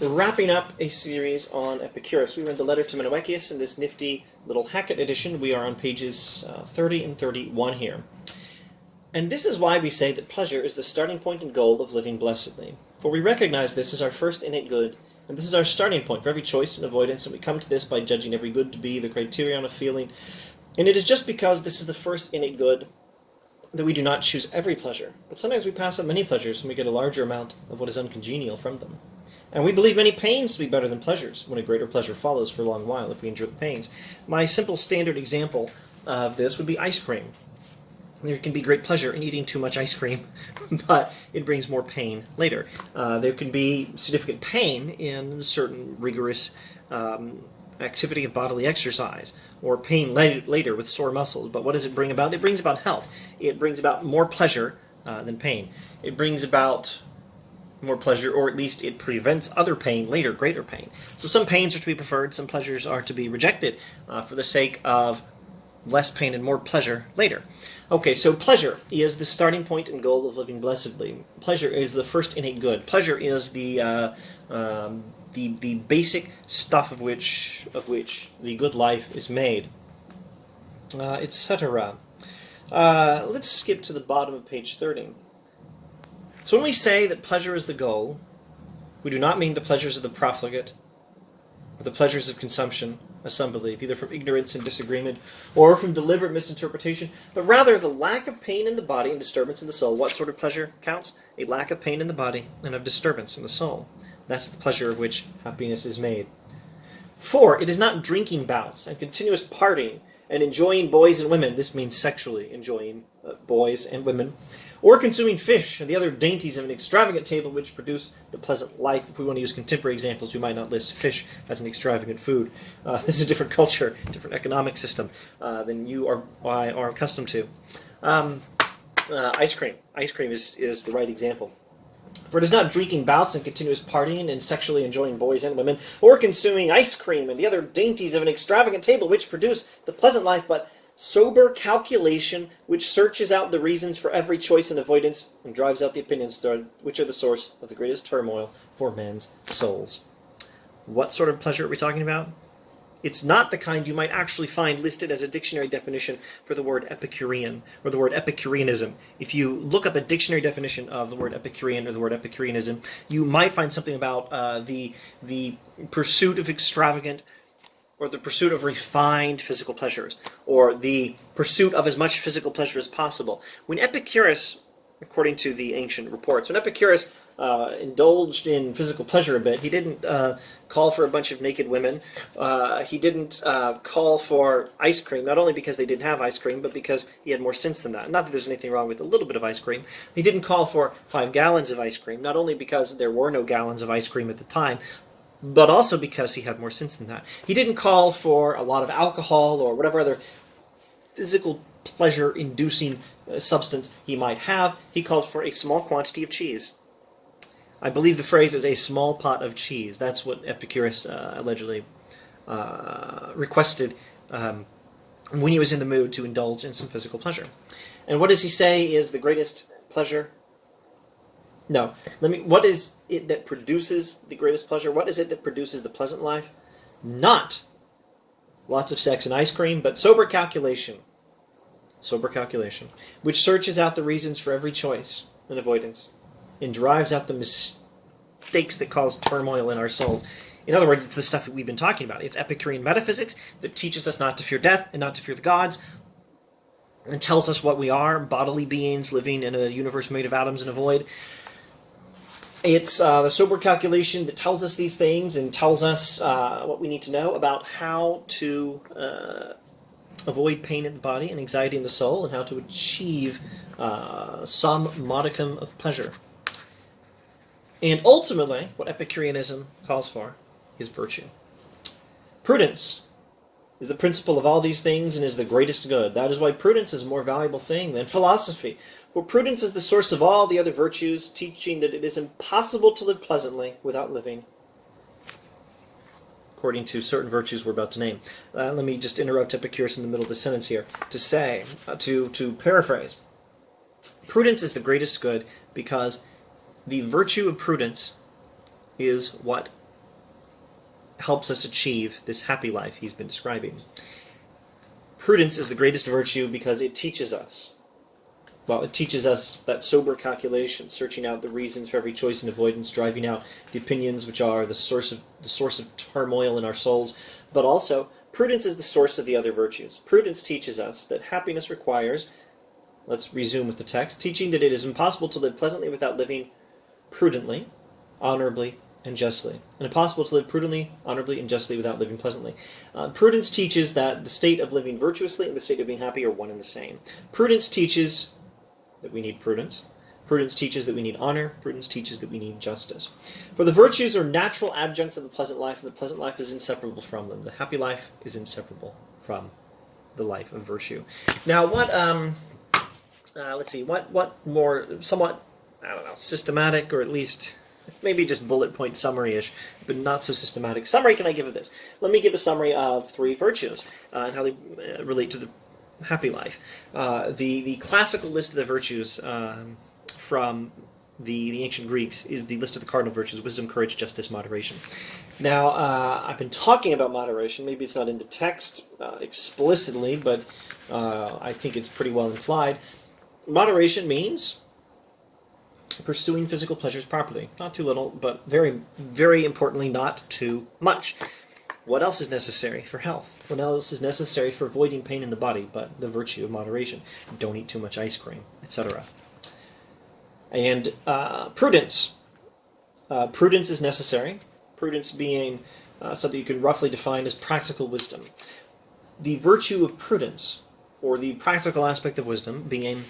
wrapping up a series on Epicurus. We read the letter to Menawecius in this nifty little Hackett edition. We are on pages 30 and 31 here. And this is why we say that pleasure is the starting point and goal of living blessedly. For we recognize this as our first innate good, and this is our starting point for every choice and avoidance, and we come to this by judging every good to be the criterion of feeling. And it is just because this is the first innate good that we do not choose every pleasure, but sometimes we pass up many pleasures and we get a larger amount of what is uncongenial from them. And we believe many pains to be better than pleasures, when a greater pleasure follows for a long while if we endure the pains. My simple standard example of this would be ice cream. There can be great pleasure in eating too much ice cream, but it brings more pain later. There can be significant pain in certain rigorous activity of bodily exercise, or pain later with sore muscles. But what does it bring about? It brings about health. It brings about more pleasure than pain. It brings about more pleasure, or at least it prevents other pain later, greater pain. So some pains are to be preferred, some pleasures are to be rejected for the sake of less pain and more pleasure later. Okay, so pleasure is the starting point and goal of living blessedly. Pleasure is the first innate good. Pleasure is the basic stuff of which the good life is made, etc. Let's skip to the bottom of page 30. So when we say that pleasure is the goal, we do not mean the pleasures of the profligate, or the pleasures of consumption, as some believe, either from ignorance and disagreement, or from deliberate misinterpretation, but rather the lack of pain in the body and disturbance in the soul. What sort of pleasure counts? A lack of pain in the body and of disturbance in the soul. That's the pleasure of which happiness is made. For it is not drinking bouts and continuous partying and enjoying boys and women, this means sexually enjoying boys and women, or consuming fish and the other dainties of an extravagant table which produce the pleasant life. If we want to use contemporary examples, we might not list fish as an extravagant food. This is a different culture, different economic system than you or I are accustomed to. Ice cream. Ice cream is the right example. For it is not drinking bouts and continuous partying and sexually enjoying boys and women, or consuming ice cream and the other dainties of an extravagant table which produce the pleasant life, but sober calculation which searches out the reasons for every choice and avoidance and drives out the opinions which are the source of the greatest turmoil for men's souls. What sort of pleasure are we talking about? It's not the kind you might actually find listed as a dictionary definition for the word Epicurean, or the word Epicureanism. If you look up a dictionary definition of the word Epicurean or the word Epicureanism, you might find something about the pursuit of extravagant, or the pursuit of refined physical pleasures, or the pursuit of as much physical pleasure as possible. When Epicurus, according to the ancient reports, when Epicurus indulged in physical pleasure a bit, he didn't call for a bunch of naked women. He didn't call for ice cream, not only because they didn't have ice cream, but because he had more sense than that. Not that there's anything wrong with a little bit of ice cream. He didn't call for 5 gallons of ice cream, not only because there were no gallons of ice cream at the time, but also because he had more sense than that. He didn't call for a lot of alcohol or whatever other physical pleasure-inducing substance he might have. He called for a small quantity of cheese. I believe the phrase is a small pot of cheese. That's what Epicurus allegedly requested when he was in the mood to indulge in some physical pleasure. And what does he say is the greatest pleasure? No. What is it that produces the greatest pleasure? What is it that produces the pleasant life? Not lots of sex and ice cream, but sober calculation. Sober calculation, which searches out the reasons for every choice and avoidance, and drives out the mistakes that cause turmoil in our souls. In other words, it's the stuff that we've been talking about. It's Epicurean metaphysics that teaches us not to fear death and not to fear the gods, and tells us what we are, bodily beings living in a universe made of atoms and a void. It's the sober calculation that tells us these things and tells us what we need to know about how to avoid pain in the body and anxiety in the soul, and how to achieve some modicum of pleasure. And ultimately, what Epicureanism calls for is virtue. Prudence is the principle of all these things and is the greatest good. That is why prudence is a more valuable thing than philosophy. For prudence is the source of all the other virtues, teaching that it is impossible to live pleasantly without living, according to certain virtues we're about to name. Let me just interrupt Epicurus in the middle of the sentence here to say, to paraphrase, prudence is the greatest good because the virtue of prudence is what helps us achieve this happy life he's been describing. Prudence is the greatest virtue because it teaches us. Well, it teaches us that sober calculation, searching out the reasons for every choice and avoidance, driving out the opinions which are the source of turmoil in our souls. But also, prudence is the source of the other virtues. Prudence teaches us that happiness requires, let's resume with the text, teaching that it is impossible to live pleasantly without living prudently, honorably, and justly. And impossible to live prudently, honorably, and justly without living pleasantly. Prudence teaches that the state of living virtuously and the state of being happy are one and the same. Prudence teaches that we need prudence. Prudence teaches that we need honor. Prudence teaches that we need justice. For the virtues are natural adjuncts of the pleasant life, and the pleasant life is inseparable from them. The happy life is inseparable from the life of virtue. Now, let's see, what more, somewhat, I don't know, systematic, or at least maybe just bullet point summary-ish, but not so systematic summary can I give of this? Let me give a summary of 3 virtues and how they relate to the happy life. The classical list of the virtues from the ancient Greeks is the list of the cardinal virtues: wisdom, courage, justice, moderation. Now, I've been talking about moderation. Maybe it's not in the text explicitly, but I think it's pretty well implied. Moderation means pursuing physical pleasures properly. Not too little, but very, very importantly, not too much. What else is necessary for health? What else is necessary for avoiding pain in the body but the virtue of moderation? Don't eat too much ice cream, etc. And prudence. Prudence is necessary. Prudence being something you can roughly define as practical wisdom. The virtue of prudence, or the practical aspect of wisdom, being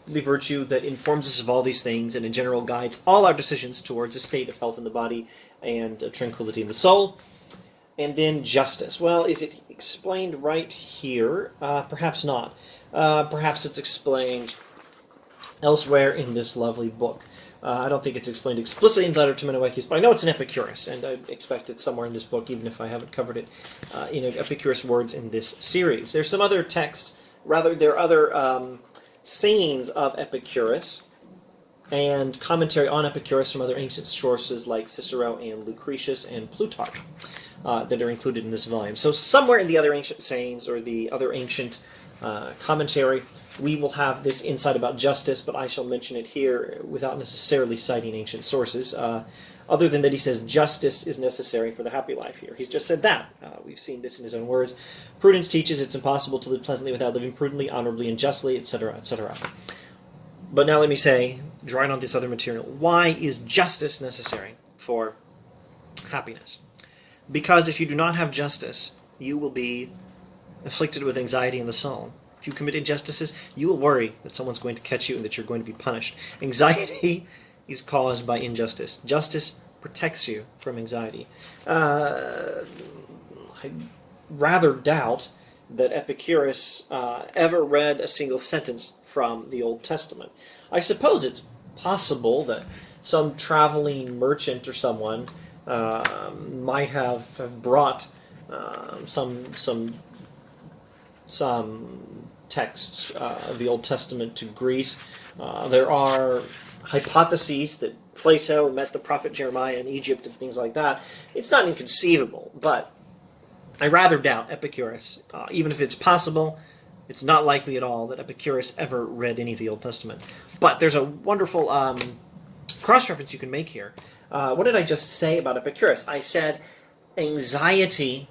the virtue that informs us of all these things and in general guides all our decisions towards a state of health in the body and tranquility in the soul. And then justice. Well, is it explained right here? Perhaps not. Perhaps it's explained elsewhere in this lovely book. I don't think it's explained explicitly in the letter to Menawekis, but I know it's in Epicurus, and I expect it's somewhere in this book, even if I haven't covered it in Epicurus words in this series. There's some other texts, rather, there are other sayings of Epicurus and commentary on Epicurus from other ancient sources like Cicero and Lucretius and Plutarch that are included in this volume. So somewhere in the other ancient sayings or the other ancient commentary, we will have this insight about justice, but I shall mention it here without necessarily citing ancient sources, other than that he says justice is necessary for the happy life here. He's just said that. We've seen this in his own words. Prudence teaches it's impossible to live pleasantly without living prudently, honorably, and justly, etc., etc. But now let me say, drawing on this other material, why is justice necessary for happiness? Because if you do not have justice, you will be afflicted with anxiety in the soul. If you commit injustices, you will worry that someone's going to catch you and that you're going to be punished. Anxiety is caused by injustice. Justice protects you from anxiety. I rather doubt that Epicurus ever read a single sentence from the Old Testament. I suppose it's possible that some traveling merchant or someone might have brought some texts of the Old Testament to Greece. There are hypotheses that Plato met the prophet Jeremiah in Egypt and things like that. It's not inconceivable, but I rather doubt Epicurus. Even if it's possible, it's not likely at all that Epicurus ever read any of the Old Testament. But there's a wonderful cross-reference you can make here. What did I just say about Epicurus? I said anxiety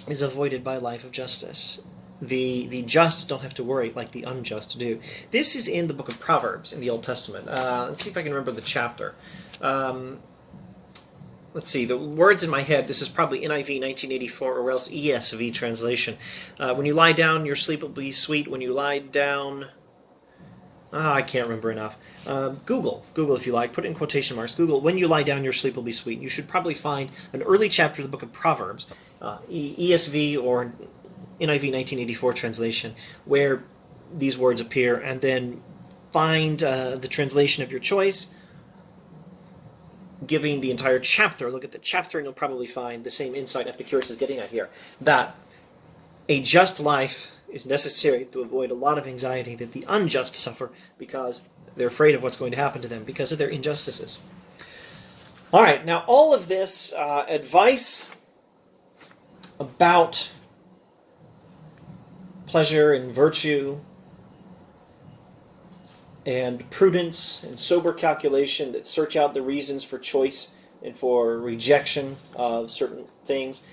is avoided by a life of justice. The just don't have to worry like the unjust do. This is in the book of Proverbs in the Old Testament. Let's see if I can remember the chapter. Let's see, the words in my head, this is probably NIV 1984 or else ESV translation. When you lie down, your sleep will be sweet. When you lie down... I can't remember enough. Google if you like, put it in quotation marks. Google, when you lie down, your sleep will be sweet. You should probably find an early chapter of the book of Proverbs, ESV or NIV 1984 translation, where these words appear, and then find the translation of your choice, giving the entire chapter. Look at the chapter and you'll probably find the same insight Epicurus is getting at here, that a just life is necessary to avoid a lot of anxiety that the unjust suffer because they're afraid of what's going to happen to them because of their injustices. All right, now all of this advice about pleasure and virtue and prudence and sober calculation that search out the reasons for choice and for rejection of certain things,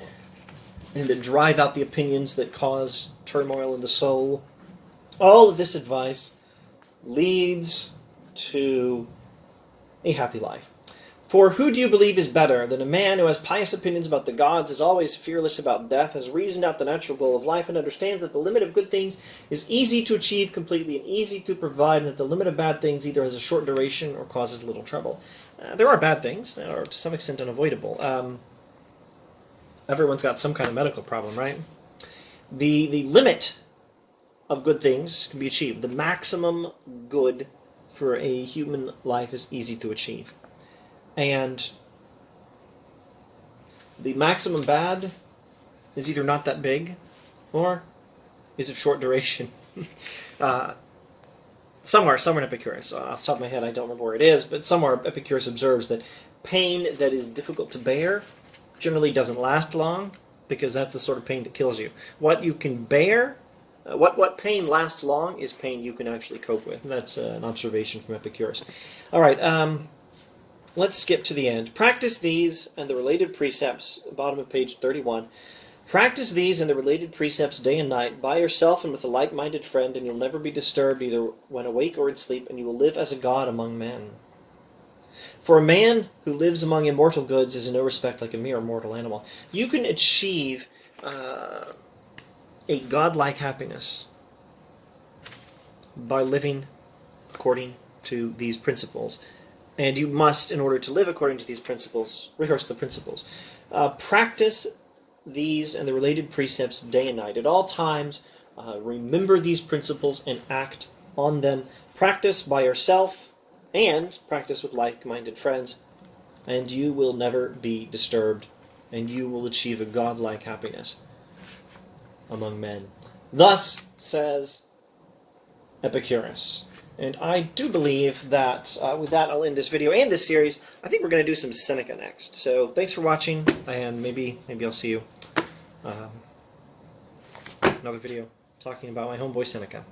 and that drive out the opinions that cause turmoil in the soul. All of this advice leads to a happy life. For who do you believe is better than a man who has pious opinions about the gods, is always fearless about death, has reasoned out the natural goal of life, and understands that the limit of good things is easy to achieve completely and easy to provide, and that the limit of bad things either has a short duration or causes little trouble? There are bad things that are to some extent unavoidable. Everyone's got some kind of medical problem, right? The limit of good things can be achieved. The maximum good for a human life is easy to achieve. And the maximum bad is either not that big or is of short duration. Somewhere in Epicurus, off the top of my head I don't remember where it is, but somewhere Epicurus observes that pain that is difficult to bear generally doesn't last long, because that's the sort of pain that kills you. What you can bear, what pain lasts long is pain you can actually cope with. And that's an observation from Epicurus. All right, let's skip to the end. Practice these and the related precepts, bottom of page 31. Practice these and the related precepts day and night, by yourself and with a like-minded friend, and you'll never be disturbed either when awake or in sleep, and you will live as a god among men. For a man who lives among immortal goods is in no respect like a mere mortal animal. You can achieve a godlike happiness by living according to these principles. And you must, in order to live according to these principles, rehearse the principles. Practice these and the related precepts day and night. At all times, remember these principles and act on them. Practice by yourself and practice with like-minded friends, and you will never be disturbed, and you will achieve a godlike happiness among men. Thus says Epicurus. And I do believe that with that I'll end this video and this series. I think we're going to do some Seneca next. So thanks for watching, and maybe I'll see you another video talking about my homeboy Seneca.